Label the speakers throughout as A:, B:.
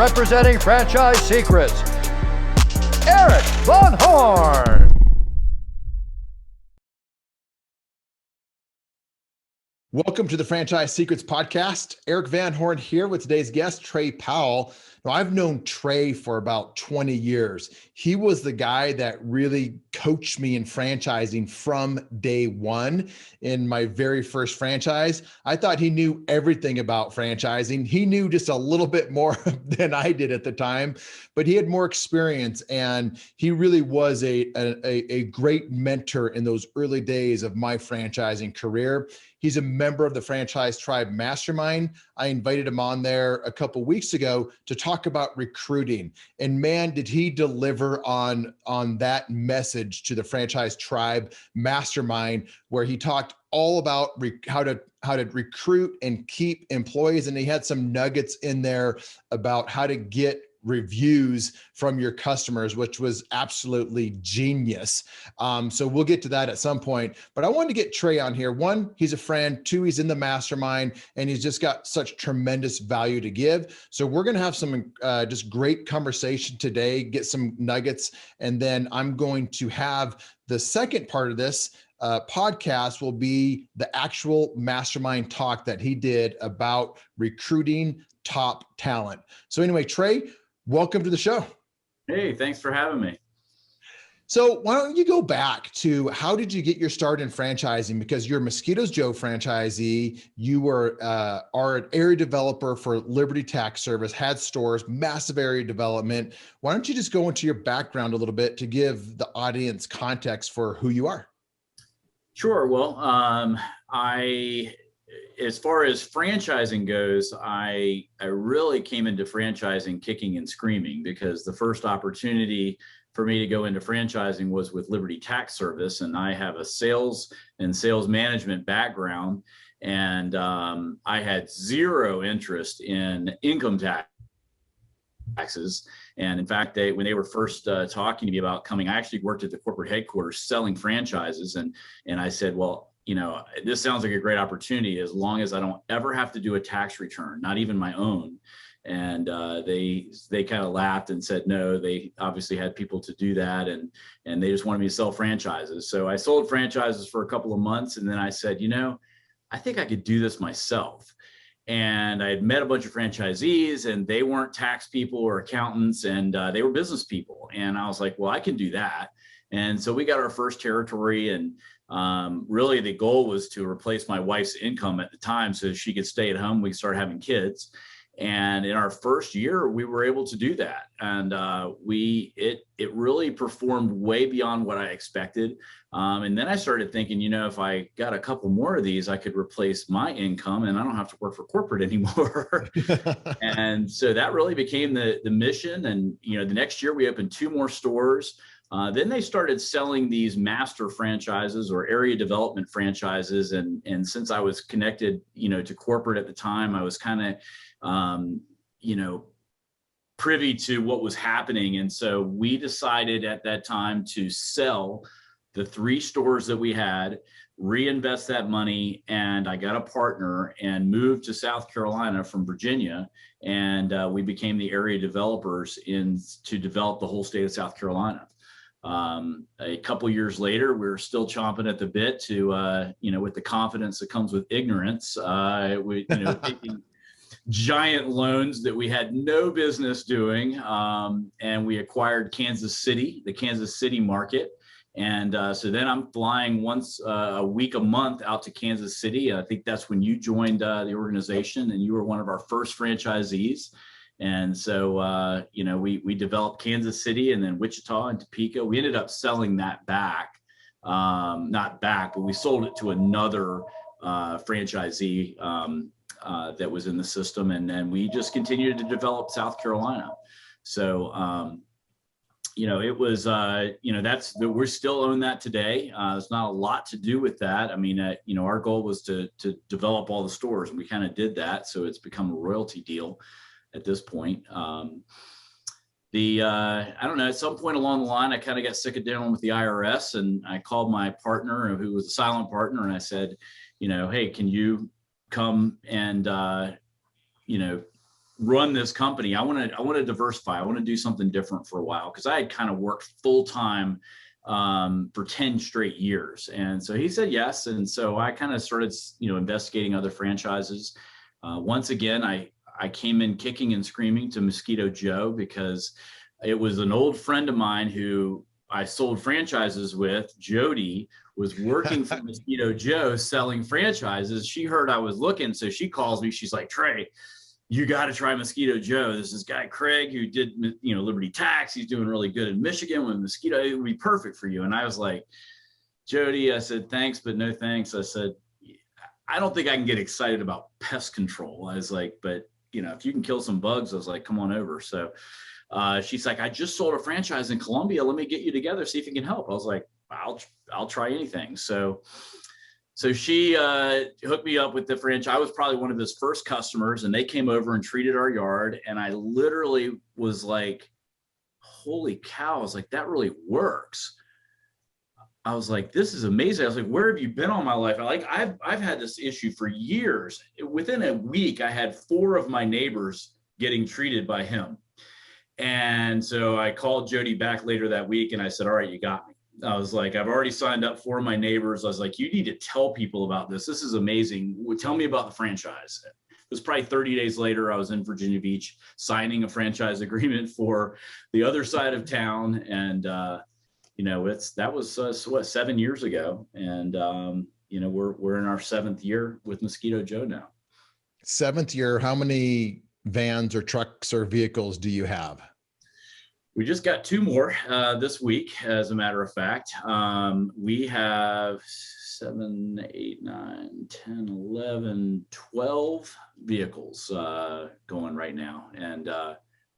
A: representing Franchise Secrets, Eric Von Horn.
B: Welcome to the Franchise Secrets Podcast. Eric Van Horn here with today's guest, Trey Powell. Now, I've known Trey for about 20 years. He was the guy that really coached me in franchising from day one in my very first franchise. I thought he knew everything about franchising. He knew just a little bit more than I did at the time, but he had more experience, and he really was a great mentor in those early days of my franchising career. He's a member of the Franchise Tribe Mastermind. I invited him on there a couple weeks ago to talk about recruiting. And man, did he deliver on that message to the Franchise Tribe Mastermind, where he talked all about how to recruit and keep employees. And he had some nuggets in there about how to get reviews from your customers, which was absolutely genius. So we'll get to that at some point, but I wanted to get Trey on here. One, he's a friend. Two, he's in the mastermind, and he's just got such tremendous value to give. So we're going to have some just great conversation today, get some nuggets. And then I'm going to have the second part of this podcast will be the actual mastermind talk that he did about recruiting top talent. So anyway, Trey, welcome to the show.
C: Hey, thanks for having me.
B: So why don't you go back to how did you get your start in franchising? Because you're Mosquito's Joe franchisee. You were are an area developer for Liberty Tax Service, had stores, massive area development. Why don't you just go into your background a little bit to give the audience context for who you are?
C: Sure. Well, as far as franchising goes, I really came into franchising kicking and screaming, because the first opportunity for me to go into franchising was with Liberty Tax Service, and I have a sales and sales management background, and I had zero interest in income taxes. And in fact, when they were first talking to me about coming, I actually worked at the corporate headquarters selling franchises, and I said, well, you know, this sounds like a great opportunity as long as I don't ever have to do a tax return, not even my own. And they kind of laughed and said no. They obviously had people to do that, and they just wanted me to sell franchises. So I sold franchises for a couple of months, and then I said, you know, I think I could do this myself. And I had met a bunch of franchisees, and they weren't tax people or accountants, and they were business people. And I was like, well, I can do that. And so we got our first territory, and really the goal was to replace my wife's income at the time so she could stay at home. We started having kids. And in our first year, we were able to do that. And it really performed way beyond what I expected. And then I started thinking, you know, if I got a couple more of these, I could replace my income and I don't have to work for corporate anymore. And so that really became the mission. And, you know, the next year we opened 2 more stores. Then they started selling these master franchises or area development franchises. And since I was connected, you know, to corporate at the time, I was kind of, you know, privy to what was happening. And so we decided at that time to sell the 3 stores that we had, reinvest that money. And I got a partner and moved to South Carolina from Virginia. And we became the area developers to develop the whole state of South Carolina. A couple years later, we were still chomping at the bit to, you know, with the confidence that comes with ignorance, taking giant loans that we had no business doing. And we acquired Kansas City, the Kansas City market. And so then I'm flying once a week, a month out to Kansas City. I think that's when you joined the organization, and you were one of our first franchisees. And so, you know, we developed Kansas City and then Wichita and Topeka. We ended up selling that back, not back, but we sold it to another franchisee that was in the system. And then we just continued to develop South Carolina. So, you know, it was, you know, we still own that today. There's not a lot to do with that. I mean, you know, our goal was to develop all the stores, and we kind of did that. So it's become a royalty deal at this point. I don't know, at some point along the line, I kind of got sick of dealing with the IRS, and I called my partner, who was a silent partner, and I said, you know, hey, can you come and, you know, run this company. I want to diversify. I want to do something different for a while, because I had kind of worked full time for 10 straight years. And so he said yes. And so I kind of started, investigating other franchises. Once again, I came in kicking and screaming to Mosquito Joe, because it was an old friend of mine who I sold franchises with. Jody was working for Mosquito Joe selling franchises. She heard I was looking, so she calls me. She's like, Trey, you got to try Mosquito Joe. There's this guy, Craig, who did, Liberty Tax. He's doing really good in Michigan with Mosquito. It would be perfect for you. And I was like, Jody, I said, thanks, but no thanks. I said, I don't think I can get excited about pest control. I was like, but if you can kill some bugs, I was like, come on over. So she's like, I just sold a franchise in Columbia. Let me get you together, see if you can help. I was like, I'll try anything. So she hooked me up with the franchise. I was probably one of his first customers, and they came over and treated our yard. And I literally was like, holy cow. I was like, that really works. I was like, this is amazing. I was like, where have you been all my life? I've had this issue for years. Within a week, I had 4 of my neighbors getting treated by him. And so I called Jody back later that week, and I said, all right, you got me. I was like, I've already signed up 4 of my neighbors. I was like, you need to tell people about this. This is amazing. Tell me about the franchise. It was probably 30 days later. I was in Virginia Beach signing a franchise agreement for the other side of town. And, that was 7 years ago. And, we're in our 7th year with Mosquito Joe now.
B: 7th year. How many vans or trucks or vehicles do you have?
C: We just got 2 more this week, as a matter of fact. We have 7, 8, 9, 10, 11, 12 vehicles going right now. And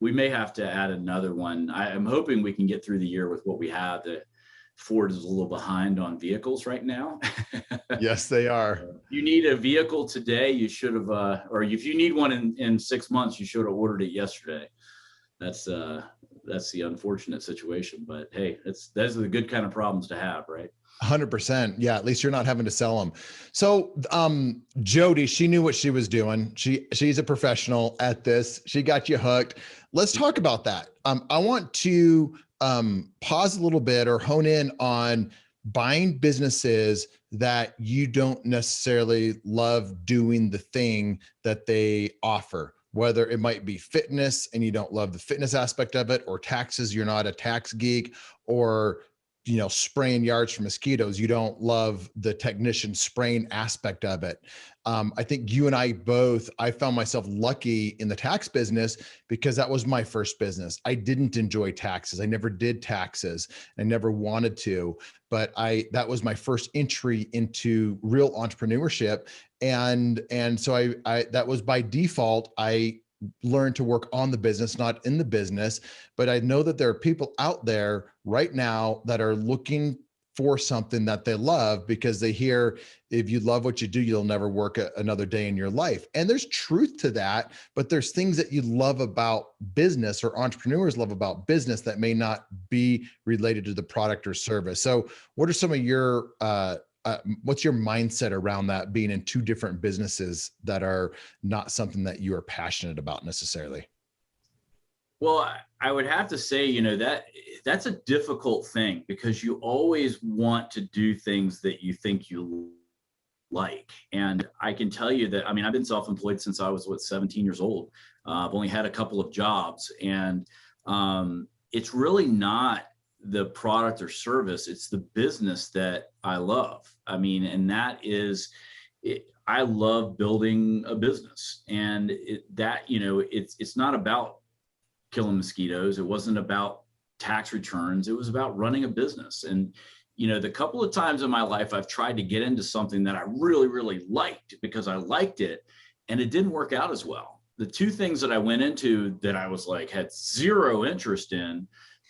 C: we may have to add another one. I'm hoping we can get through the year with what we have. The Ford is a little behind on vehicles right now.
B: Yes, they are.
C: If you need a vehicle today, you should have, or if you need one in 6 months, you should have ordered it yesterday. That's the unfortunate situation, but hey, those are the good kind of problems to have, right?
B: 100%. Yeah. At least you're not having to sell them. So, Jody, she knew what she was doing. She's a professional at this. She got you hooked. Let's talk about that. I want to pause a little bit or hone in on buying businesses that you don't necessarily love doing the thing that they offer, whether it might be fitness and you don't love the fitness aspect of it, or taxes, you're not a tax geek, or spraying yards for mosquitoes, you don't love the technician spraying aspect of it. I think you and I found myself lucky in the tax business because that was my first business. I didn't enjoy taxes. I never did taxes. I never wanted to, but that was my first entry into real entrepreneurship. And so I that was by default. I learned to work on the business, not in the business. But I know that there are people out there right now that are looking for something that they love, because they hear, if you love what you do, you'll never work another day in your life. And there's truth to that, but there's things that you love about business, or entrepreneurs love about business, that may not be related to the product or service. So what are some of your, what's your mindset around that, being in 2 different businesses that are not something that you are passionate about necessarily?
C: Well, I would have to say, that's a difficult thing, because you always want to do things that you think you like. And I can tell you that, I've been self-employed since I was 17 years old. I've only had a couple of jobs, and it's really not the product or service, it's the business that I love. And that is it. I love building a business, and it's not about killing mosquitoes. It wasn't about tax returns. It was about running a business. And, the couple of times in my life, I've tried to get into something that I really, really liked because I liked it, and it didn't work out as well. The 2 things that I went into that I was like, had zero interest in,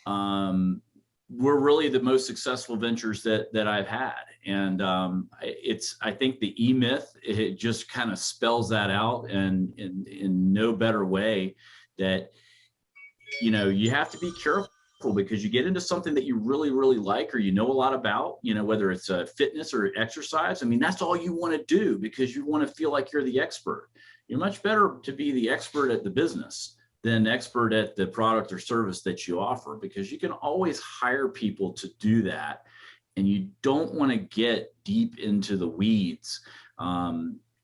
C: were really the most successful ventures that I've had. And I think the E-Myth, it just kind of spells that out, and in no better way, that, you have to be careful, because you get into something that you really, really like, or a lot about, whether it's fitness or exercise. That's all you want to do, because you want to feel like you're the expert. you're much better to be the expert at the business than expert at the product or service that you offer, because you can always hire people to do that. And you don't want to get deep into the weeds.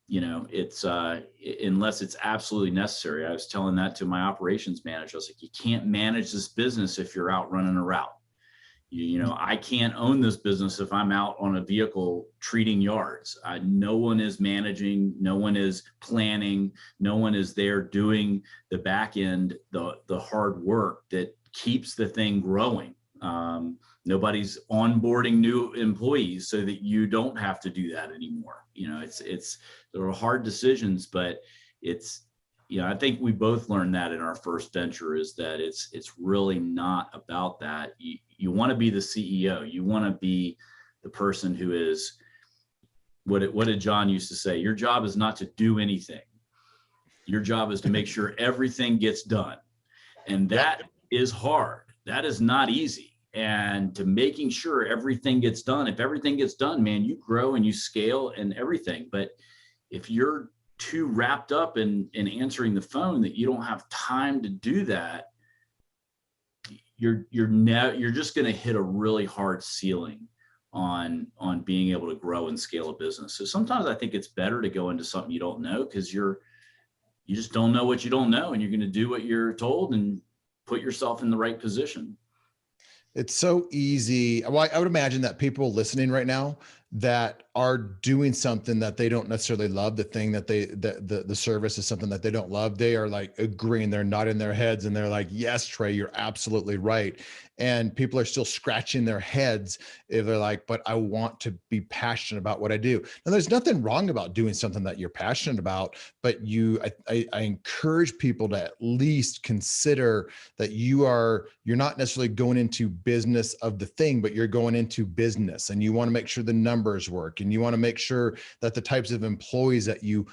C: It's unless it's absolutely necessary. I was telling that to my operations manager. I was like, you can't manage this business if you're out running a route. I can't own this business if I'm out on a vehicle treating yards. No one is managing, no one is planning, no one is there doing the back end, the hard work that keeps the thing growing. Nobody's onboarding new employees so that you don't have to do that anymore. There are hard decisions, but I think we both learned that in our first venture, is that it's really not about that. You want to be the CEO. You want to be the person who is, what did John used to say? Your job is not to do anything. Your job is to make sure everything gets done. And that is hard. That is not easy. And to making sure everything gets done. If everything gets done, man, you grow and you scale and everything. But if you're too wrapped up in answering the phone that you don't have time to do that, you're just going to hit a really hard ceiling on being able to grow and scale a business. So sometimes I think it's better to go into something you don't know, because you just don't know what you don't know, and you're going to do what you're told and put yourself in the right position.
B: It's so easy. Well, I would imagine that people listening right now that are doing something that they don't necessarily love, the thing that the service is something that they don't love, they are like agreeing, they're nodding their heads and they're like, yes, Trey, you're absolutely right. And people are still scratching their heads if they're like, but I want to be passionate about what I do. Now, there's nothing wrong about doing something that you're passionate about, but I encourage people to at least consider that you're not necessarily going into business of the thing, but you're going into business, and you want to make sure the numbers work, and you want to make sure that the types of employees that you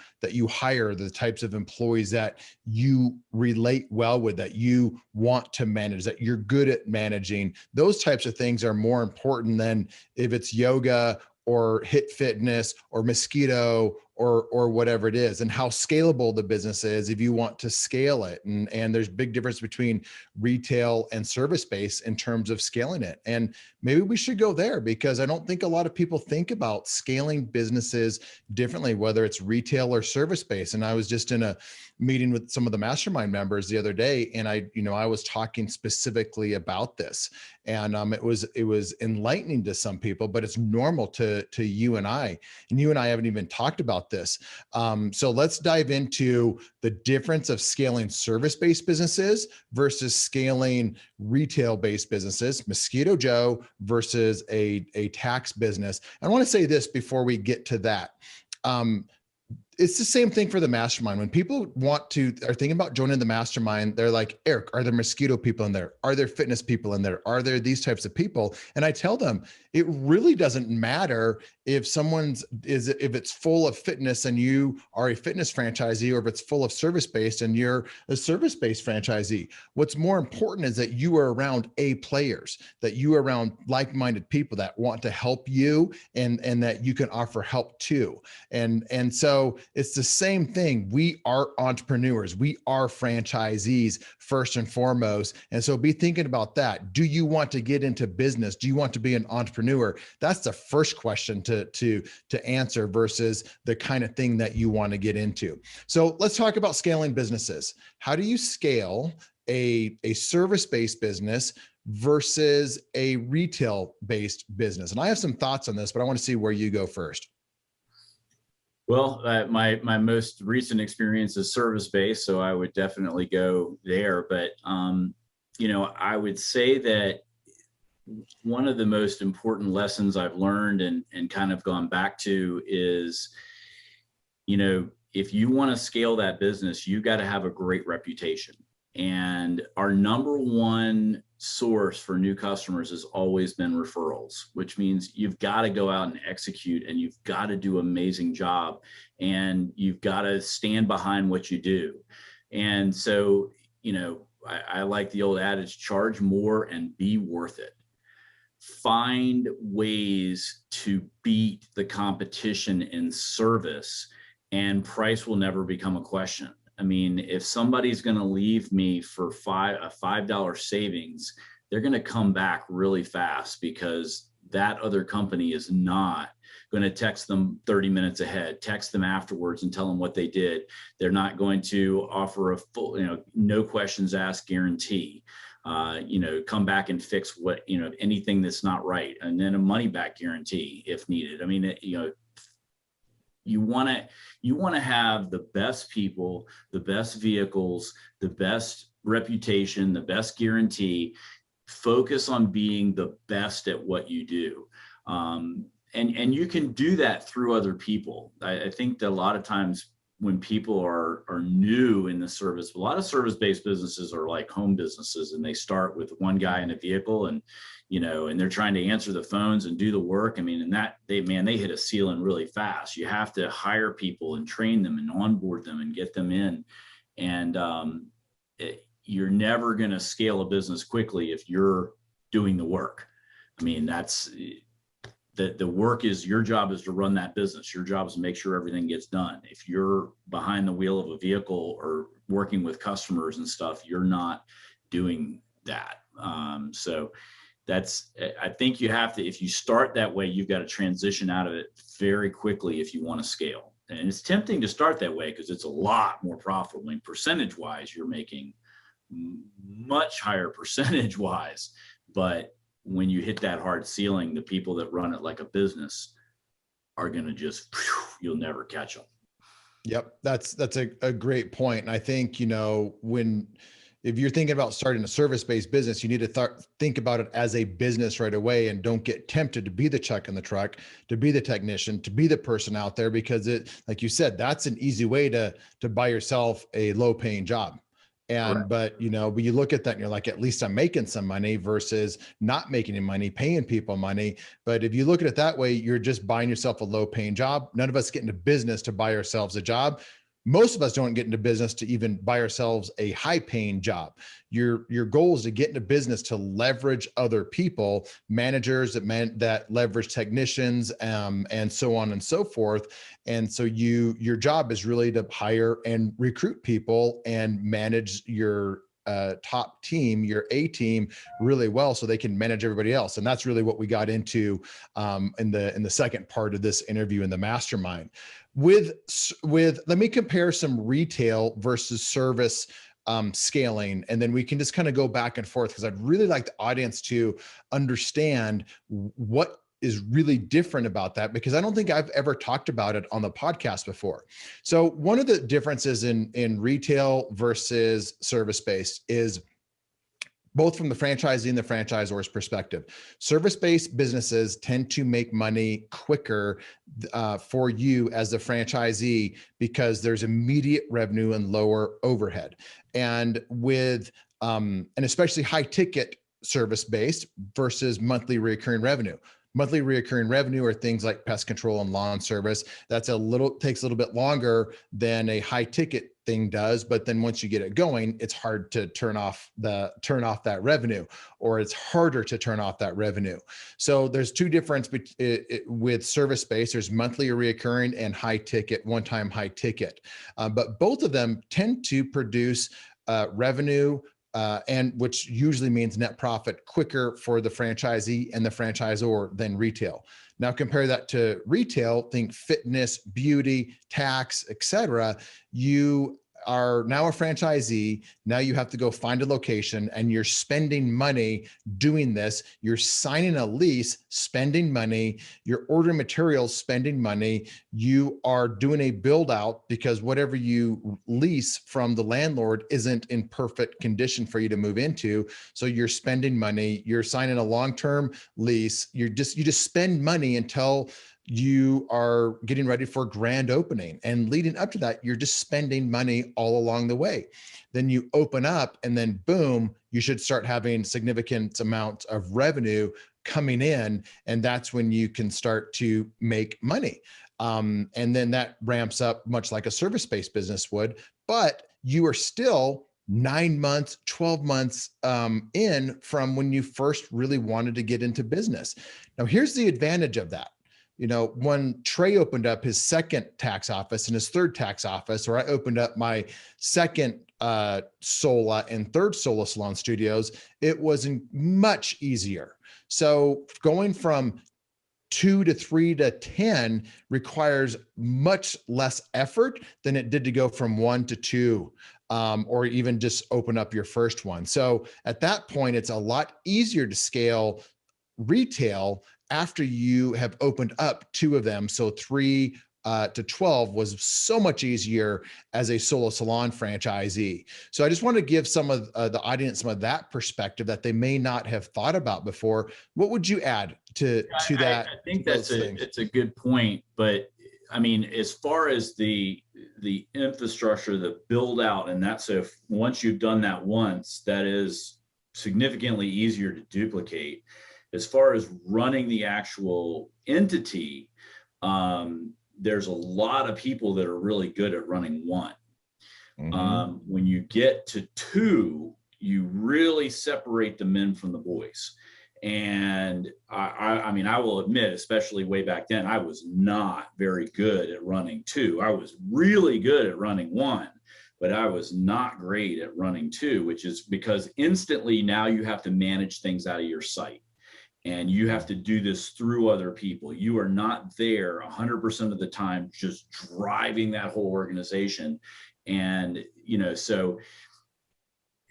B: hire, the types of employees that you relate well with, that you want to manage, that you're good at managing. Those types of things are more important than if it's yoga or HIT Fitness or Mosquito or whatever it is, and how scalable the business is if you want to scale it. And there's big difference between retail and service-based in terms of scaling it. And maybe we should go there, because I don't think a lot of people think about scaling businesses differently, whether it's retail or service-based. And I was just in a meeting with some of the Mastermind members the other day, and I was talking specifically about this, and it was enlightening to some people, but it's normal to you and I, haven't even talked about this. So let's dive into the difference of scaling service-based businesses versus scaling retail-based businesses, Mosquito Joe versus a tax business. I want to say this before we get to that. It's the same thing for the Mastermind. When people are thinking about joining the Mastermind, they're like, Eric, are there Mosquito people in there? Are there fitness people in there? Are there these types of people? And I tell them, it really doesn't matter if if it's full of fitness and you are a fitness franchisee, or if it's full of service-based and you're a service-based franchisee. What's more important is that you are around A players, that you are around like-minded people that want to help you, and that you can offer help to. And so it's the same thing. We are entrepreneurs. We are franchisees first and foremost. And so be thinking about that. Do you want to get into business? Do you want to be an entrepreneur? That's the first question to answer versus the kind of thing that you want to get into. So let's talk about scaling businesses. How do you scale a service-based business versus a retail-based business? And I have some thoughts on this, but I want to see where you go first.
C: Well, my most recent experience is service-based, so I would definitely go there. But, I would say that one of the most important lessons I've learned and kind of gone back to is, if you want to scale that business, you got to have a great reputation. And our number one source for new customers has always been referrals, which means you've got to go out and execute, and you've got to do an amazing job, and you've got to stand behind what you do. And so, I like the old adage, charge more and be worth it. Find ways to beat the competition in service and price will never become a question. I mean, if somebody's going to leave me for a $5 savings, they're going to come back really fast, because that other company is not going to text them 30 minutes ahead, text them afterwards and tell them what they did. They're not going to offer a full, no questions asked guarantee. Come back and fix what, anything that's not right, and then a money back guarantee if needed. I mean, you want to have the best people, the best vehicles, the best reputation, the best guarantee. Focus on being the best at what you do. And you can do that through other people. I think that a lot of times when people are new in the service, a lot of service-based businesses are like home businesses, and they start with one guy in a vehicle, and and they're trying to answer the phones and do the work. I mean, and that they hit a ceiling really fast. You have to hire people and train them and onboard them and get them in. And you're never going to scale a business quickly if you're doing the work. I mean, that's the work is, your job is to run that business. Your job is to make sure everything gets done. If you're behind the wheel of a vehicle or working with customers and stuff, you're not doing that. So I think you have to, if you start that way, you've got to transition out of it very quickly if you want to scale. And it's tempting to start that way because it's a lot more profitable. I mean, percentage wise, you're making much higher percentage wise, but when you hit that hard ceiling, the people that run it like a business are going to just, you'll never catch them.
B: Yep. That's a great point. And I think, if you're thinking about starting a service-based business, you need to think about it as a business right away, and don't get tempted to be the chuck in the truck, to be the technician, to be the person out there, because like you said, that's an easy way to buy yourself a low paying job. And, but when you look at that and you're like, at least I'm making some money, versus not making any money, paying people money. But if you look at it that way, you're just buying yourself a low paying job. None of us get into business to buy ourselves a job. Most of us don't get into business to even buy ourselves a high paying job. Your goal is to get into business to leverage other people, managers that leverage technicians, and so on and so forth. And so your job is really to hire and recruit people and manage your top team, your A team, really well, so they can manage everybody else. And that's really what we got into in the second part of this interview in the Mastermind. With let me compare some retail versus service scaling, and then we can just kind of go back and forth, because I'd really like the audience to understand what is really different about that, because I don't think I've ever talked about it on the podcast before. So one of the differences in retail versus service-based is both from the franchisee and the franchisor's perspective. Service-based businesses tend to make money quicker for you as the franchisee, because there's immediate revenue and lower overhead. And and especially high ticket service-based versus monthly recurring revenue. Monthly recurring revenue are things like pest control and lawn service. Takes a little bit longer than a high ticket thing does. But then once you get it going, it's hard to turn off that revenue, or it's harder to turn off that revenue. So there's two differences with service-based. There's monthly recurring and high ticket, one-time high ticket. But both of them tend to produce revenue, and which usually means net profit quicker for the franchisee and the franchisor than retail. Now compare that to retail, think fitness, beauty, tax, etc. You are now a franchisee. Now you have to go find a location, and you're spending money doing this. You're signing a lease, spending money. You're ordering materials, spending money. You are doing a build out, because whatever you lease from the landlord isn't in perfect condition for you to move into. So you're spending money. You're signing a long-term lease. You just spend money until you are getting ready for grand opening, and leading up to that, you're just spending money all along the way. Then you open up, and then boom, you should start having significant amounts of revenue coming in. And that's when you can start to make money. And then that ramps up much like a service-based business would, but you are still 9 months, 12 months in from when you first really wanted to get into business. Now, here's the advantage of that. when Trey opened up his second tax office and his third tax office, or I opened up my second Sola and third Sola salon studios, it was much easier. So going from 2 to 3 to 10 requires much less effort than it did to go from 1 to 2, or even just open up your first one. So at that point, it's a lot easier to scale retail after you have opened up 2 of them. So 3 to 12 was so much easier as a solo salon franchisee. So I just want to give some of the audience some of that perspective that they may not have thought about before. What would you add to that?
C: I think it's a good point, but I mean, as far as the infrastructure, the build out, and that's, if once you've done that once, that is significantly easier to duplicate. As far as running the actual entity, there's a lot of people that are really good at running one. Mm-hmm. When you get to 2, you really separate the men from the boys. And I mean, I will admit, especially way back then, I was not very good at running 2. I was really good at running 1, but I was not great at running 2, which is because instantly now you have to manage things out of your sight. And you have to do this through other people. You are not there 100% of the time, just driving that whole organization. And, so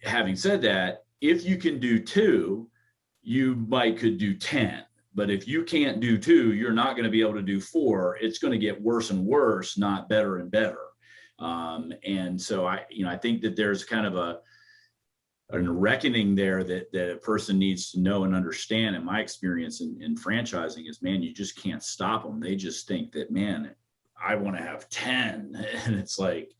C: having said that, if you can do 2, you could do 10. But if you can't do 2, you're not going to be able to do 4. It's going to get worse and worse, not better and better. And so I think that there's kind of a reckoning there that a person needs to know and understand. And my experience in franchising is, man, you just can't stop them. They just think that, man, I want to have 10. And it's like,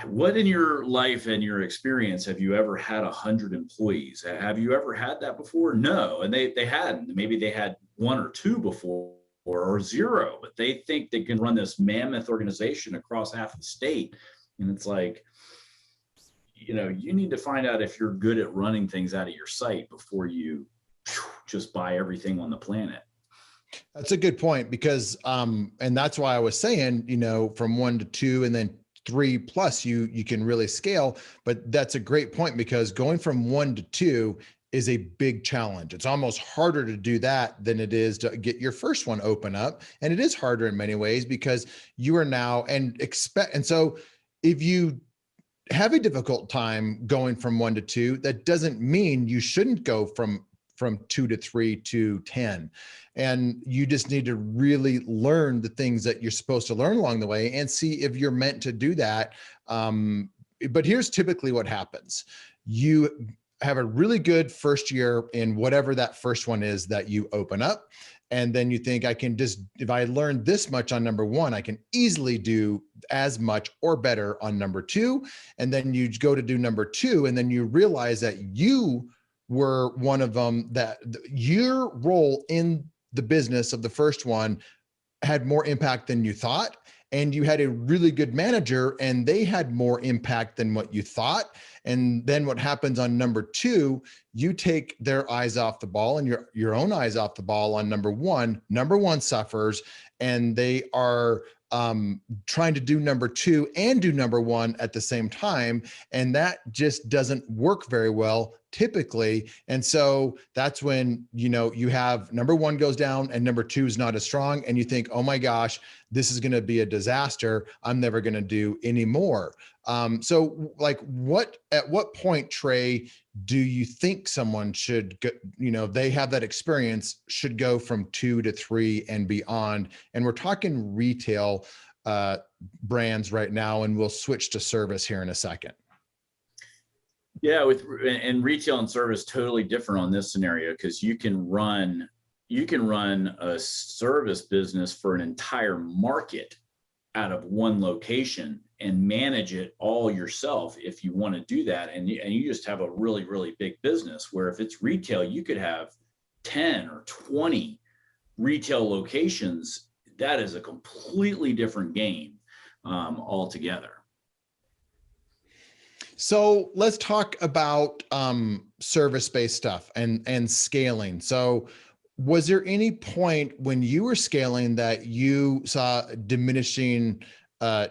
C: what in your life and your experience have you ever had 100 employees? Have you ever had that before? No. And they hadn't. Maybe they had 1 or 2 before, or 0, but they think they can run this mammoth organization across half the state. And it's like, you need to find out if you're good at running things out of your sight before you just buy everything on the planet.
B: That's a good point, because, and that's why I was saying, from 1 to 2 and then 3 plus, you can really scale. But that's a great point, because going from 1 to 2 is a big challenge. It's almost harder to do that than it is to get your first one open up. And it is harder in many ways, because you are now and so if you have a difficult time going from 1 to 2, that doesn't mean you shouldn't go from 2 to 3 to 10. And you just need to really learn the things that you're supposed to learn along the way and see if you're meant to do that. But here's typically what happens. You have a really good first year in whatever that first one is that you open up. And then you think, if I learned this much on number 1, I can easily do as much or better on number 2. And then you go to do number 2, and then you realize that you were one of them, that your role in the business of the first one had more impact than you thought. And you had a really good manager, and they had more impact than what you thought. And then what happens on number 2, you take their eyes off the ball and your own eyes off the ball on number 1. Number 1 suffers, and they are trying to do number 2 and do number 1 at the same time. And that just doesn't work very well typically. And so that's when, you have number 1 goes down and number 2 is not as strong. And you think, oh my gosh, this is going to be a disaster. I'm never going to do any more. So like at what point, Trey, do you think someone should go, they have that experience, should go from 2 to 3 and beyond? And we're talking retail brands right now, and we'll switch to service here in a second.
C: Yeah, and retail and service totally different on this scenario, because you can run a service business for an entire market out of one location and manage it all yourself if you want to do that. And you just have a really, really big business, where if it's retail, you could have 10 or 20 retail locations. That is a completely different game altogether.
B: So let's talk about service-based stuff and scaling. So Was there any point when you were scaling that you saw diminishing, a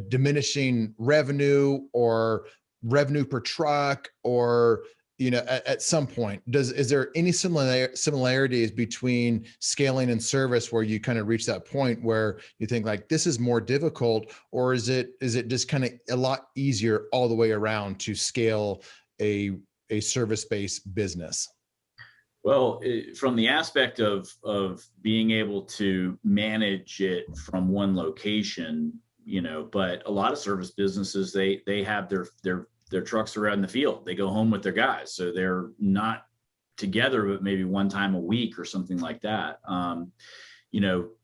B: diminishing revenue or revenue per truck, or, at some point, is there any similarities between scaling and service where you kind of reach that point where you think like this is more difficult, or is it just kind of a lot easier all the way around to scale a service-based business?
C: Well, from the aspect of being able to manage it from one location, but a lot of service businesses, they have their trucks around in the field. They go home with their guys, so they're not together, but maybe one time a week or something like that.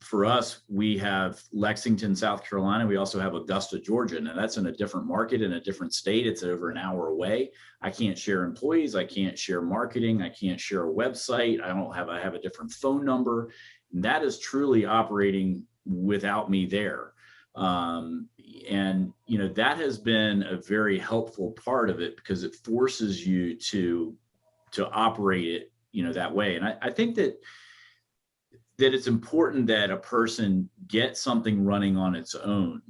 C: For us, we have Lexington, South Carolina. We also have Augusta, Georgia. Now that's in a different market, in a different state. It's over an hour away. I can't share employees. I can't share marketing. I can't share a website. I have a different phone number. And that is truly operating without me there. That has been a very helpful part of it, because it forces you to operate it, that way. And I think that it's important that a person get something running on its own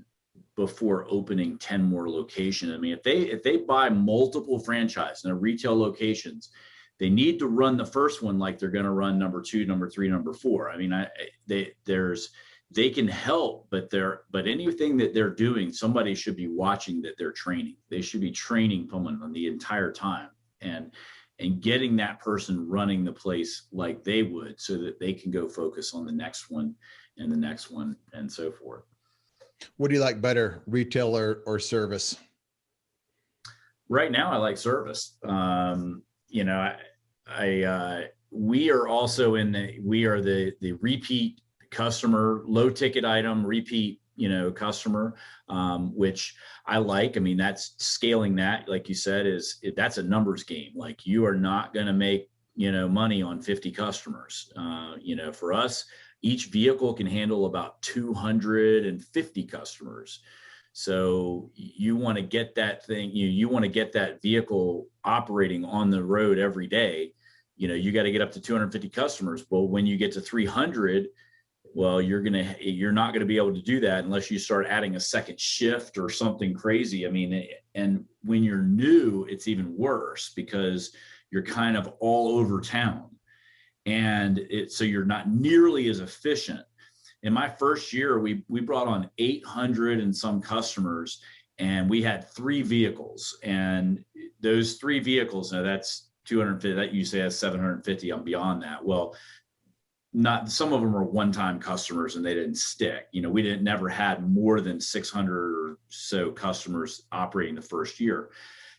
C: before opening 10 more locations. I mean, if they buy multiple franchise and retail locations, they need to run the first one like they're going to run number 2, number 3, number 4. I mean, they can help, but anything that they're doing, somebody should be watching that they're training. They should be training someone on the entire time and getting that person running the place like they would, so that they can go focus on the next one and the next one and so forth.
B: What do you like better, retail or service?
C: Right now, I like service. We are also we are the repeat customer, low ticket item, repeat, customer, which I like. I mean, that's scaling that, like you said, that's a numbers game. Like, you are not going to make, money on 50 customers. For us, each vehicle can handle about 250 customers. So you want to get that thing, you want to get that vehicle operating on the road every day. You got to get up to 250 customers. Well, when you get to 300, well, you're not going to be able to do that unless you start adding a second shift or something crazy. I mean, and when you're new, it's even worse, because you're kind of all over town, and so you're not nearly as efficient. In my first year, we brought on 800 and some customers, and we had 3 vehicles, and those 3 vehicles, now that's 250, that you say has 750. I'm beyond that. Well, not some of them are one-time customers and they didn't stick. We never had more than 600 or so customers operating the first year.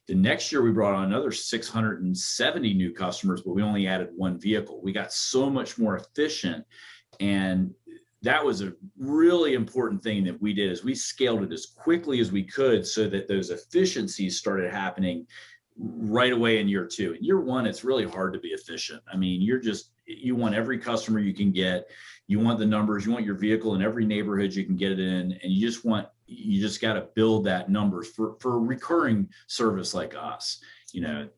C: The next year we brought on another 670 new customers, but we only added 1 vehicle. We got so much more efficient. And that was a really important thing that we did, is we scaled it as quickly as we could, so that those efficiencies started happening right away in year 2. In year 1, it's really hard to be efficient. I mean, you want every customer you can get, you want the numbers, you want your vehicle in every neighborhood you can get it in, and you just got to build that numbers for a recurring service like us. I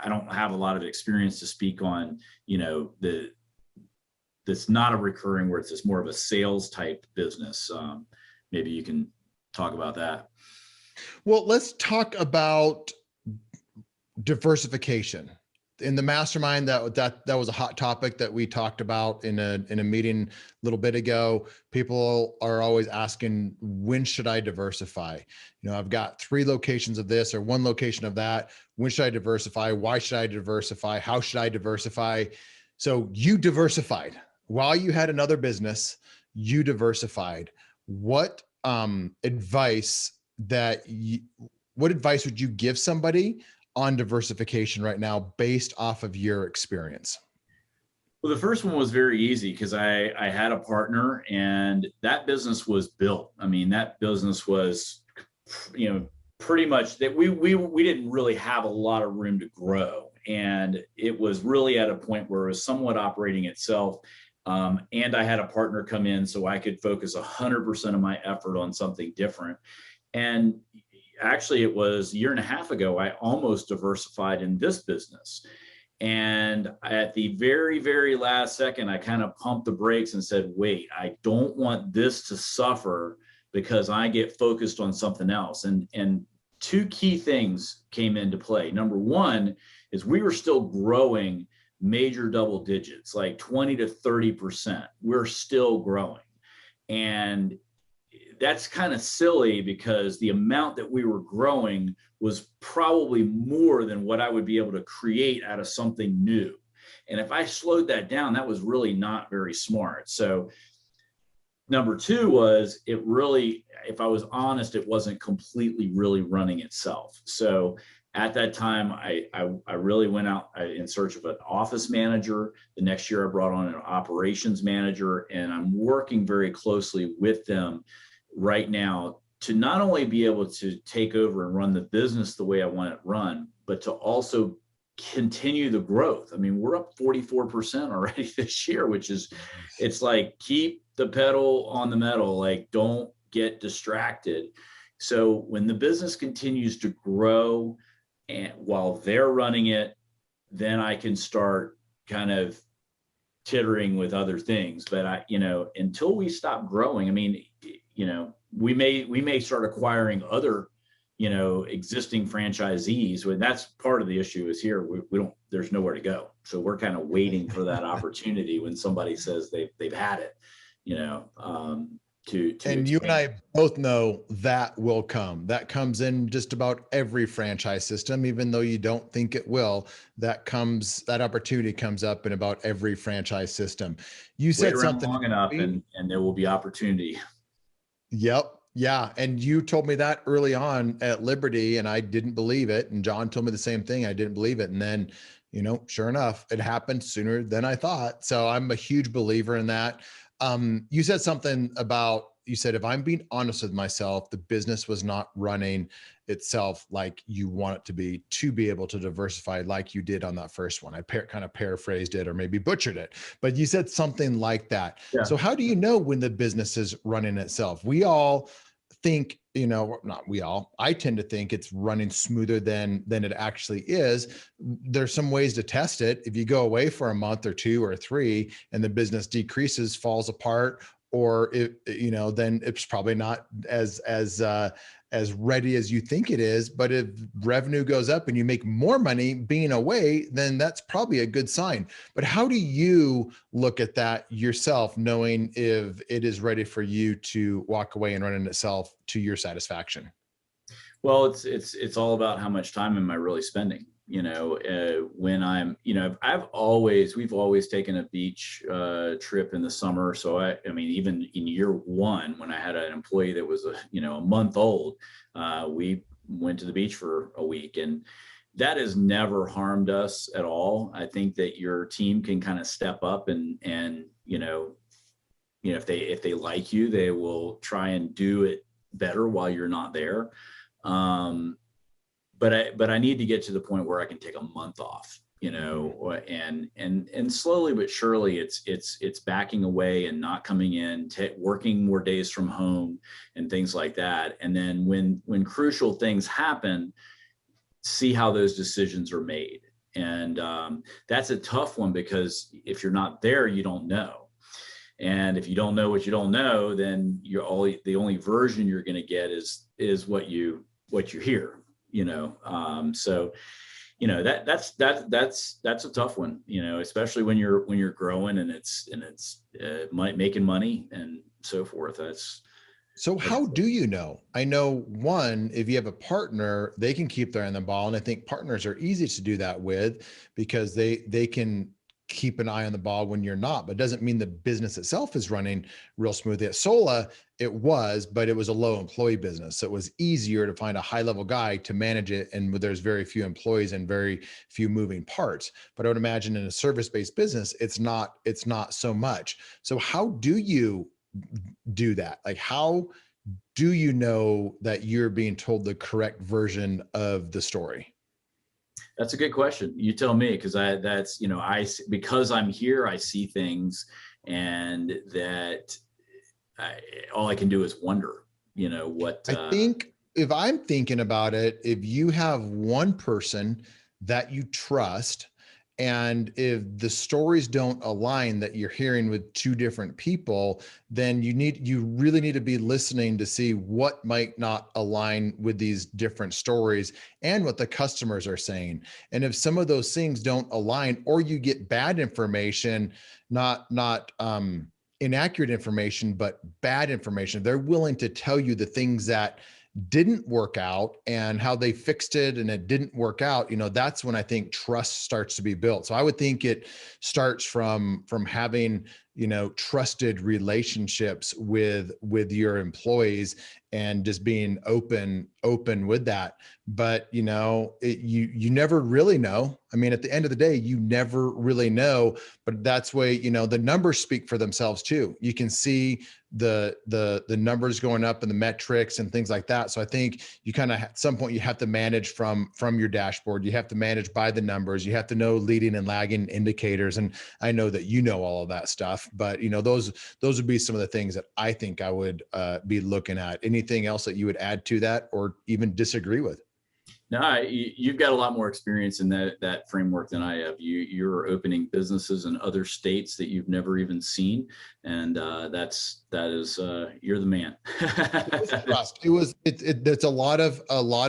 C: don't have a lot of experience to speak on, that's not a recurring, where it's just more of a sales type business. Maybe you can talk about that.
B: Well, let's talk about diversification. In the mastermind, that was a hot topic that we talked about in a meeting a little bit ago. People are always asking, when should I diversify? I've got 3 locations of this or 1 location of that. When should I diversify? Why should I diversify? How should I diversify? So you diversified while you had another business. You diversified. What advice would you give somebody on diversification right now, based off of your experience?
C: Well, the first one was very easy, because I had a partner, and that business was built. I mean, that business was, pretty much that we didn't really have a lot of room to grow. And it was really at a point where it was somewhat operating itself. And I had a partner come in, so I could focus 100% of my effort on something different. And actually, it was a year and a half ago, I almost diversified in this business. And at the very, very last second, I kind of pumped the brakes and said, wait, I don't want this to suffer because I get focused on something else. And two key things came into play. Number one is we were still growing major double digits, like 20 to 30%. We're still growing. And that's kind of silly because the amount that we were growing was probably more than what I would be able to create out of something new. And if I slowed that down, that was really not very smart. So number two was it really, if I was honest, it wasn't completely really running itself. So at that time, I really went out in search of an office manager. The next year I brought on an operations manager, and I'm working very closely with them right now to not only be able to take over and run the business the way I want it run, but to also continue the growth. I mean, we're up 44% already this year, which is, it's like, keep the pedal on the metal, like don't get distracted. So when the business continues to grow and while they're running it, then I can start kind of tittering with other things. But until we stop growing, I mean, we may start acquiring other, existing franchisees. When that's part of the issue is here, we don't, there's nowhere to go. So we're kind of waiting for that opportunity when somebody says they've had it, to
B: and you and I both know that will come. That comes in just about every franchise system, even though you don't think it will. That opportunity comes up in about every franchise system. You said something
C: long enough, and there will be opportunity.
B: Yep. Yeah. And you told me that early on at Liberty, and I didn't believe it. And John told me the same thing. I didn't believe it. And then, sure enough, it happened sooner than I thought. So I'm a huge believer in that. You said something about, you said, if I'm being honest with myself, the business was not running itself like you want it to be able to diversify like you did on that first one. I kind of paraphrased it or maybe butchered it, but you said something like that. Yeah. So how do you know when the business is running itself? We all think, not we all, I tend to think it's running smoother than it actually is. There's some ways to test it. If you go away for a month or two or three and the business decreases, falls apart, or then it's probably not as ready as you think it is. But if revenue goes up and you make more money being away, then that's probably a good sign. But how do you look at that yourself, knowing if it is ready for you to walk away and run in itself to your satisfaction?
C: Well, it's all about how much time am I really spending? When I'm, we've always taken a beach trip in the summer. So I mean, even in year one, when I had an employee that was a month old, we went to the beach for a week, and that has never harmed us at all. I think that your team can kind of step up and if they like you, they will try and do it better while you're not there. But I need to get to the point where I can take a month off, and slowly but surely it's backing away and not coming in, working more days from home and things like that. And then when crucial things happen, see how those decisions are made. And that's a tough one, because if you're not there, you don't know. And if you don't know what you don't know, then the only version you're going to get is what you hear. So that's a tough one, especially when you're growing and it's making money and so forth.
B: So how do you know? I know, one, if you have a partner, they can keep their eye on the ball. And I think partners are easy to do that with, because they can keep an eye on the ball when you're not, but it doesn't mean the business itself is running real smoothly. At Sola, it was, but it was a low employee business. So it was easier to find a high level guy to manage it. And there's very few employees and very few moving parts. But I would imagine in a service-based business, it's not so much. So how do you do that? Like, how do you know that you're being told the correct version of the story?
C: That's a good question. You tell me, because because I'm here, I see things, and that all I can do is wonder, what.
B: I think if I'm thinking about it, if you have one person that you trust And if the stories don't align that you're hearing with two different people, then you really need to be listening to see what might not align with these different stories and what the customers are saying. And if some of those things don't align, or you get bad information, not inaccurate information, but bad information, they're willing to tell you the things that didn't work out and how they fixed it and it didn't work out, that's when I think trust starts to be built. So I would think it starts from having, trusted relationships with your employees and just being open with that. But, you never really know. I mean, at the end of the day, you never really know, but that's why, the numbers speak for themselves too. You can see the numbers going up and the metrics and things like that. So I think you kind of, at some point, you have to manage from your dashboard. You have to manage by the numbers. You have to know leading and lagging indicators. And I know that all of that stuff, but those would be some of the things that I think I would be looking at. Anything else that you would add to that or even disagree with?
C: No, you've got a lot more experience in that framework than I have. You're opening businesses in other states that you've never even seen, and that is you're the man.
B: Trust. It's a lot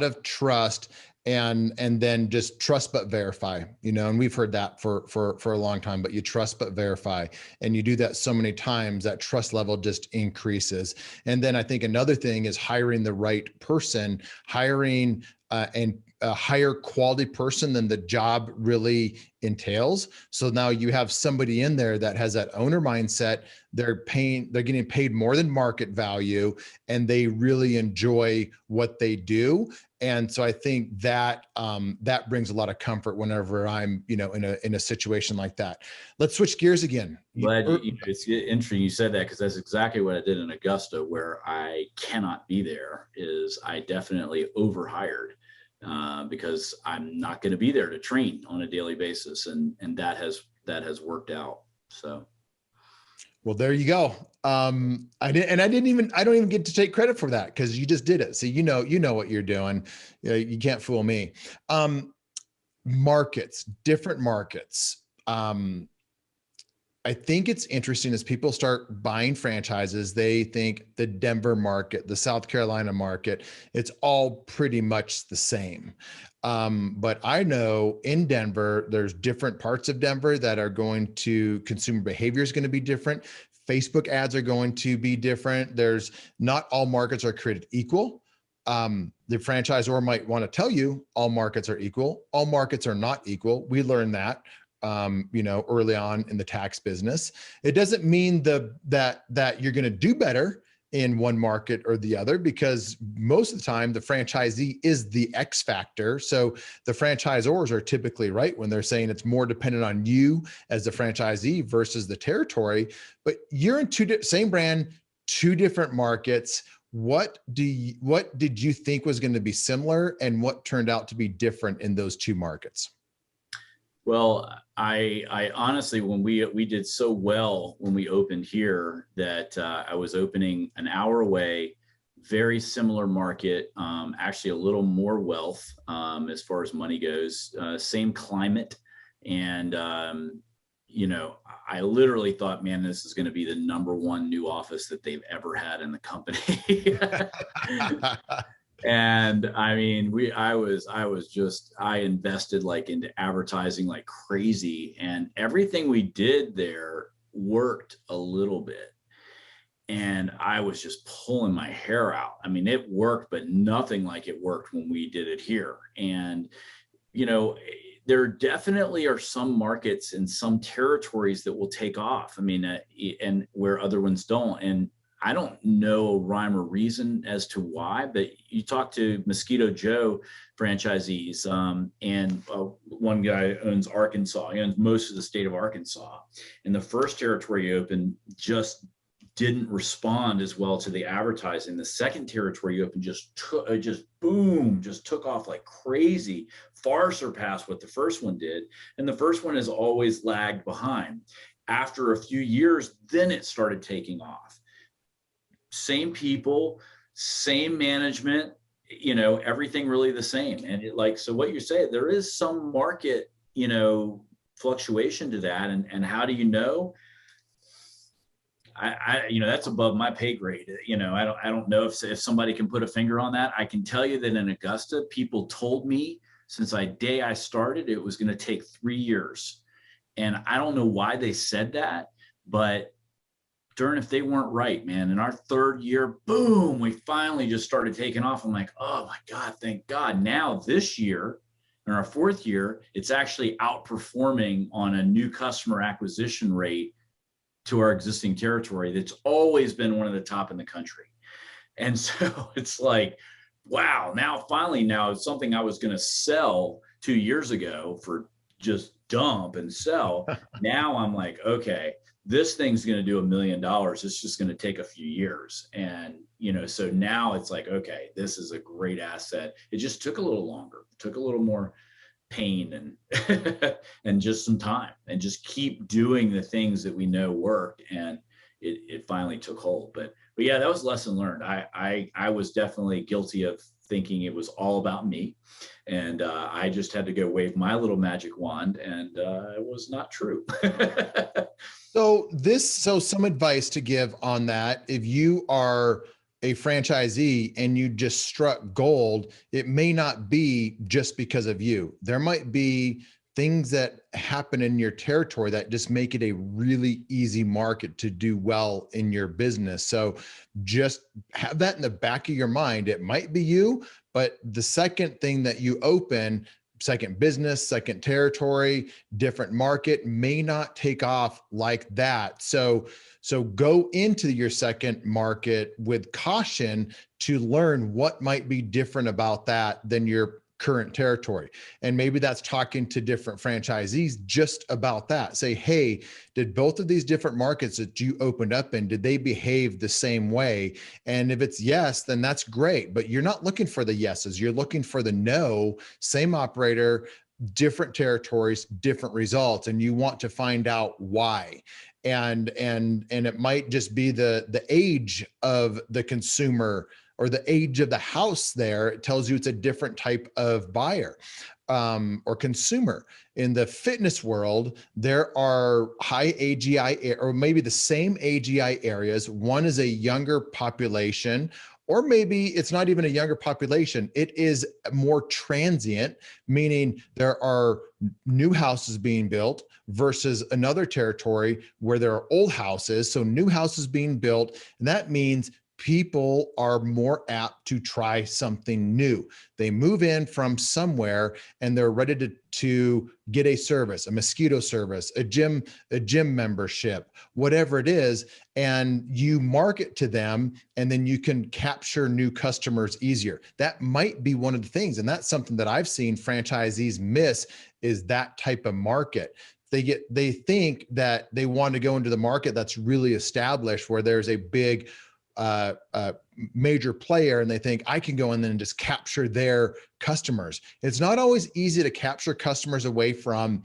B: of trust, and then just trust but verify. And we've heard that for a long time. But you trust but verify, and you do that so many times that trust level just increases. And then I think another thing is hiring the right person, hiring and a higher quality person than the job really entails. So now you have somebody in there that has that owner mindset. They're getting paid more than market value, and they really enjoy what they do. And so I think that that brings a lot of comfort whenever I'm, in a situation like that. Let's switch gears again.
C: It's interesting you said that, because that's exactly what I did in Augusta, where I cannot be there. Is I definitely overhired. Because I'm not going to be there to train on a daily basis, and that has worked out. So,
B: well, there you go. I don't even get to take credit for that, because you just did it. So you know what you're doing. You can't fool me. Markets, different markets. I think it's interesting as people start buying franchises, they think the Denver market, the South Carolina market, it's all pretty much the same. But I know in Denver, there's different parts of Denver that are going to, consumer behavior is going to be different. Facebook ads are going to be different. There's not all markets are created equal. The franchisor might want to tell you all markets are equal. All markets are not equal. We learned that early on in the tax business. It doesn't mean that you're going to do better in one market or the other, because most of the time the franchisee is the X factor. So the franchisors are typically right when they're saying it's more dependent on you as the franchisee versus the territory. But you're in same brand, two different markets. What did you think was going to be similar, and what turned out to be different in those two markets?
C: Well, I honestly, when we did so well when we opened here, that I was opening an hour away, very similar market, actually a little more wealth as far as money goes, same climate. And, I literally thought, man, this is going to be the #1 new office that they've ever had in the company. And I mean, I invested into advertising like crazy, and everything we did there worked a little bit. And I was just pulling my hair out. I mean, it worked, but nothing like it worked when we did it here. And, there definitely are some markets and some territories that will take off. I mean, and where other ones don't. And I don't know rhyme or reason as to why, but you talk to Mosquito Joe franchisees, and one guy owns Arkansas. He owns most of the state of Arkansas. And the first territory he opened just didn't respond as well to the advertising. The second territory he opened just took off like crazy, far surpassed what the first one did. And the first one has always lagged behind. After a few years, then it started taking off. Same people, same management, everything really the same. And so what you say, there is some market, fluctuation to that. And how do you know? That's above my pay grade. I don't know if somebody can put a finger on that. I can tell you that in Augusta, people told me since the day I started, it was going to take 3 years. And I don't know why they said that, but darn if they weren't right, man. In our 3rd year, boom, we finally just started taking off. I'm like, oh my God, thank God. Now this year, in our 4th year, it's actually outperforming on a new customer acquisition rate to our existing territory. That's always been one of the top in the country. And so it's like, wow, now it's something I was going to sell 2 years ago for just dump and sell. Now I'm like, okay, this thing's going to do $1 million. It's just going to take a few years. And, so now it's like, okay, this is a great asset. It just took a little longer, took a little more pain and and just some time, and just keep doing the things that we know work. And it finally took hold. But yeah, that was lesson learned. I was definitely guilty of thinking it was all about me. And I just had to go wave my little magic wand, and it was not true.
B: So some advice to give on that. If you are a franchisee and you just struck gold, it may not be just because of you. There might be things that happen in your territory that just make it a really easy market to do well in your business. So just have that in the back of your mind. It might be you, but the second thing that you open, second business, second territory, different market, may not take off like that. So go into your second market with caution to learn what might be different about that than your current territory. And maybe that's talking to different franchisees just about that. Say, hey, did both of these different markets that you opened up in, did they behave the same way? And if it's yes, then that's great. But you're not looking for the yeses. You're looking for the no. Same operator, different territories, different results. And you want to find out why. And it might just be the age of the consumer or the age of the house there. It tells you it's a different type of buyer or consumer. In the fitness world, there are high AGI or maybe the same AGI areas. One is a younger population, or maybe it's not even a younger population. It is more transient, meaning there are new houses being built versus another territory where there are old houses. So new houses being built, and that means people are more apt to try something new. They move in from somewhere and they're ready to get a service, a Mosquito service, a gym membership, whatever it is. And you market to them, and then you can capture new customers easier. That might be one of the things. And that's something that I've seen franchisees miss, is that type of market. They think that they want to go into the market that's really established, where there's a big major player, and they think I can go in and just capture their customers. It's not always easy to capture customers away from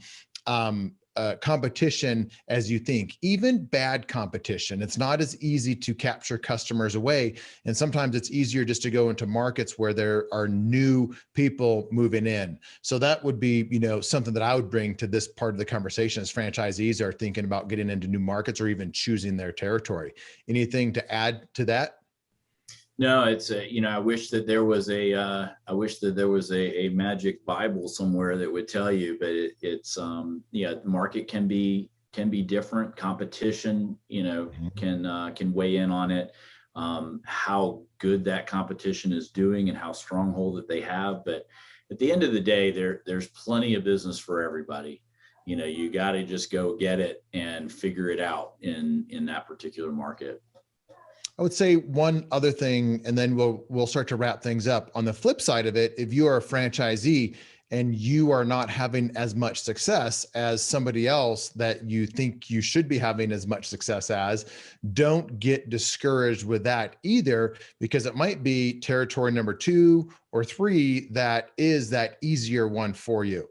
B: competition as you think. Even bad competition, it's not as easy to capture customers away. And sometimes it's easier just to go into markets where there are new people moving in. So that would be, something that I would bring to this part of the conversation as franchisees are thinking about getting into new markets or even choosing their territory. Anything to add to that?
C: No, it's I wish that there was a magic Bible somewhere that would tell you, but the market can be different. Competition, can weigh in on it, how good that competition is doing and how stronghold that they have. But at the end of the day, there's plenty of business for everybody. You got to just go get it and figure it out in that particular market.
B: I would say one other thing, and then we'll start to wrap things up. On the flip side of it, if you are a franchisee and you are not having as much success as somebody else that you think you should be having as much success as, don't get discouraged with that either, because it might be territory number 2 or 3 that is that easier one for you.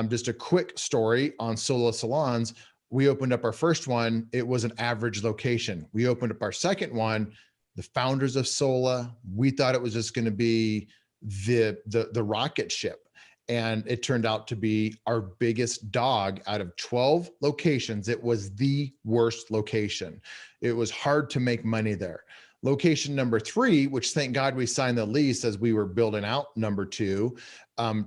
B: Just a quick story on Sola Salons. We opened up our first one. It was an average location. We opened up our second one. The founders of Sola, we thought it was just going to be the rocket ship. And it turned out to be our biggest dog out of 12 locations. It was the worst location. It was hard to make money there. Location number 3, which thank God we signed the lease as we were building out number 2,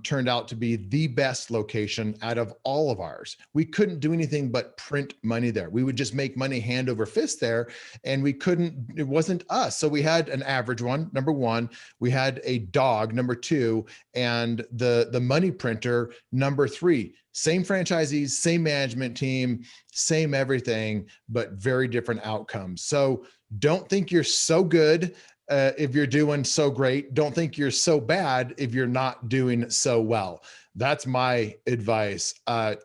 B: turned out to be the best location out of all of ours. We couldn't do anything but print money there. We would just make money hand over fist there, and it wasn't us. So we had an average one, number 1, we had a dog, number 2, and the money printer, number 3. Same franchisees, same management team, same everything, but very different outcomes. So don't think you're so good if you're doing so great. Don't think you're so bad if you're not doing so well. That's my advice.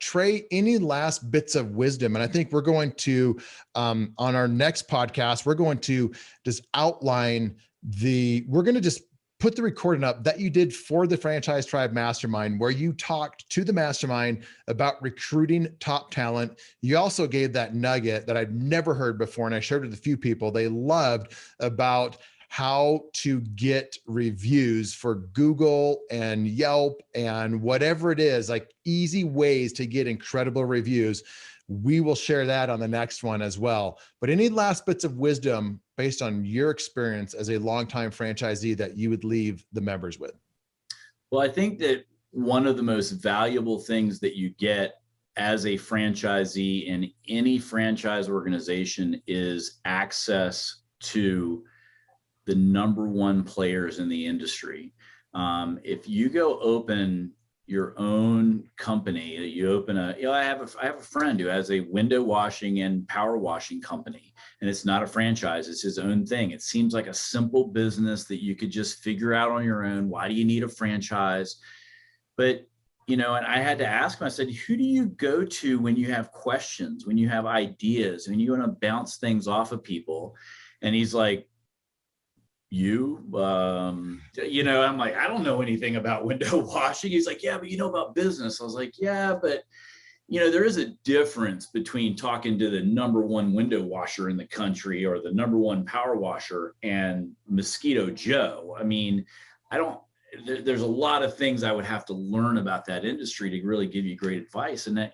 B: Trey, any last bits of wisdom? And I think we're going to, on our next podcast, we're going to just outline we're going to just put the recording up that you did for the Franchise Tribe Mastermind, where you talked to the mastermind about recruiting top talent. You also gave that nugget that I'd never heard before, and I shared it with a few people. They loved about how to get reviews for Google and Yelp and whatever it is, like easy ways to get incredible reviews. We will share that on the next one as well. But any last bits of wisdom based on your experience as a longtime franchisee that you would leave the members with?
C: Well, I think that one of the most valuable things that you get as a franchisee in any franchise organization is access to the number one players in the industry. If you go open your own company, you open I have a friend who has a window washing and power washing company, and it's not a franchise, it's his own thing. It seems like a simple business that you could just figure out on your own. Why do you need a franchise? But, and I had to ask him, I said, who do you go to when you have questions, when you have ideas, when you want to bounce things off of people? And he's like, I'm like, I don't know anything about window washing. He's like, yeah, but you know about business. I was like, yeah, but there is a difference between talking to the number one window washer in the country or the number one power washer and Mosquito Joe. I mean, there's a lot of things I would have to learn about that industry to really give you great advice. And that,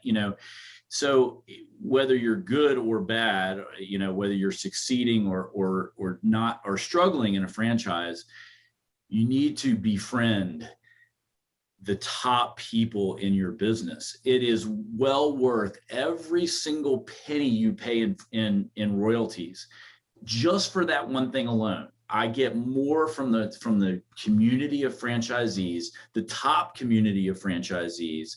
C: so whether you're good or bad, whether you're succeeding or not, or struggling in a franchise, you need to befriend the top people in your business. It is well worth every single penny you pay in royalties, just for that one thing alone. I get more from the community of franchisees, the top community of franchisees,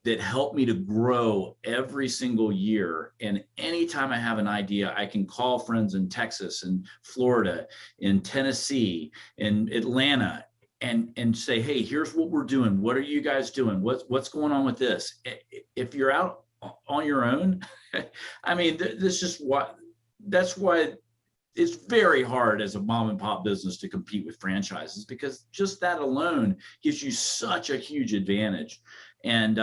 C: that help me to grow every single year. And anytime I have an idea, I can call friends in Texas and Florida, in Tennessee, in Atlanta, and say, hey, here's what we're doing. What are you guys doing? What's going on with this? If you're out on your own, I mean, that's why it's very hard as a mom and pop business to compete with franchises, because just that alone gives you such a huge advantage. And,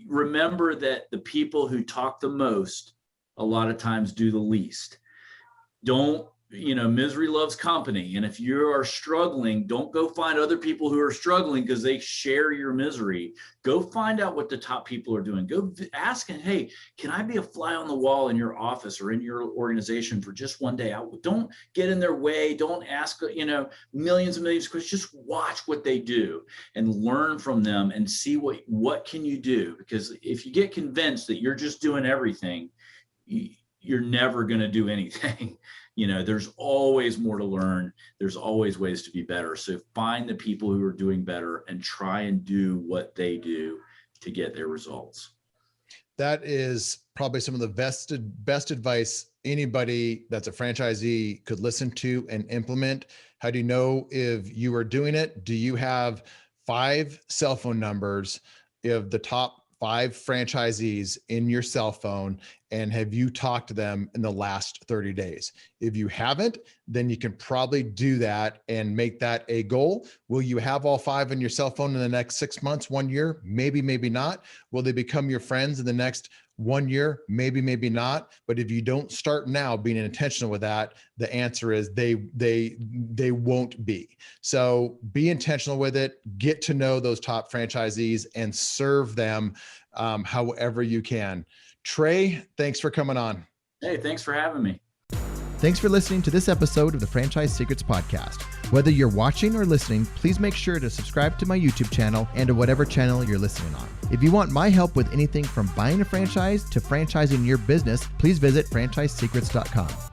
C: remember that the people who talk the most, a lot of times do the least. Misery loves company. And if you are struggling, don't go find other people who are struggling because they share your misery. Go find out what the top people are doing. Go ask, hey, can I be a fly on the wall in your office or in your organization for just one day? Don't get in their way. Don't ask, millions and millions of questions. Just watch what they do and learn from them and see what can you do? Because if you get convinced that you're just doing everything, you're never going to do anything. There's always more to learn. There's always ways to be better. So find the people who are doing better and try and do what they do to get their results.
B: That is probably some of the best advice anybody that's a franchisee could listen to and implement. How do you know if you are doing it? Do you have 5 cell phone numbers of the top 5 franchisees in your cell phone, And have you talked to them in the last 30 days? If you haven't, then you can probably do that and make that a goal. Will you have all 5 on your cell phone in the next 6 months, 1 year? Maybe, maybe not. Will they become your friends in the next 1 year? Maybe, maybe not. But if you don't start now being intentional with that, the answer is they won't be. So be intentional with it. Get to know those top franchisees and serve them however you can. Trey, thanks for coming on.
C: Hey, thanks for having me.
D: Thanks for listening to this episode of the Franchise Secrets Podcast. Whether you're watching or listening, please make sure to subscribe to my YouTube channel and to whatever channel you're listening on. If you want my help with anything from buying a franchise to franchising your business, please visit franchisesecrets.com.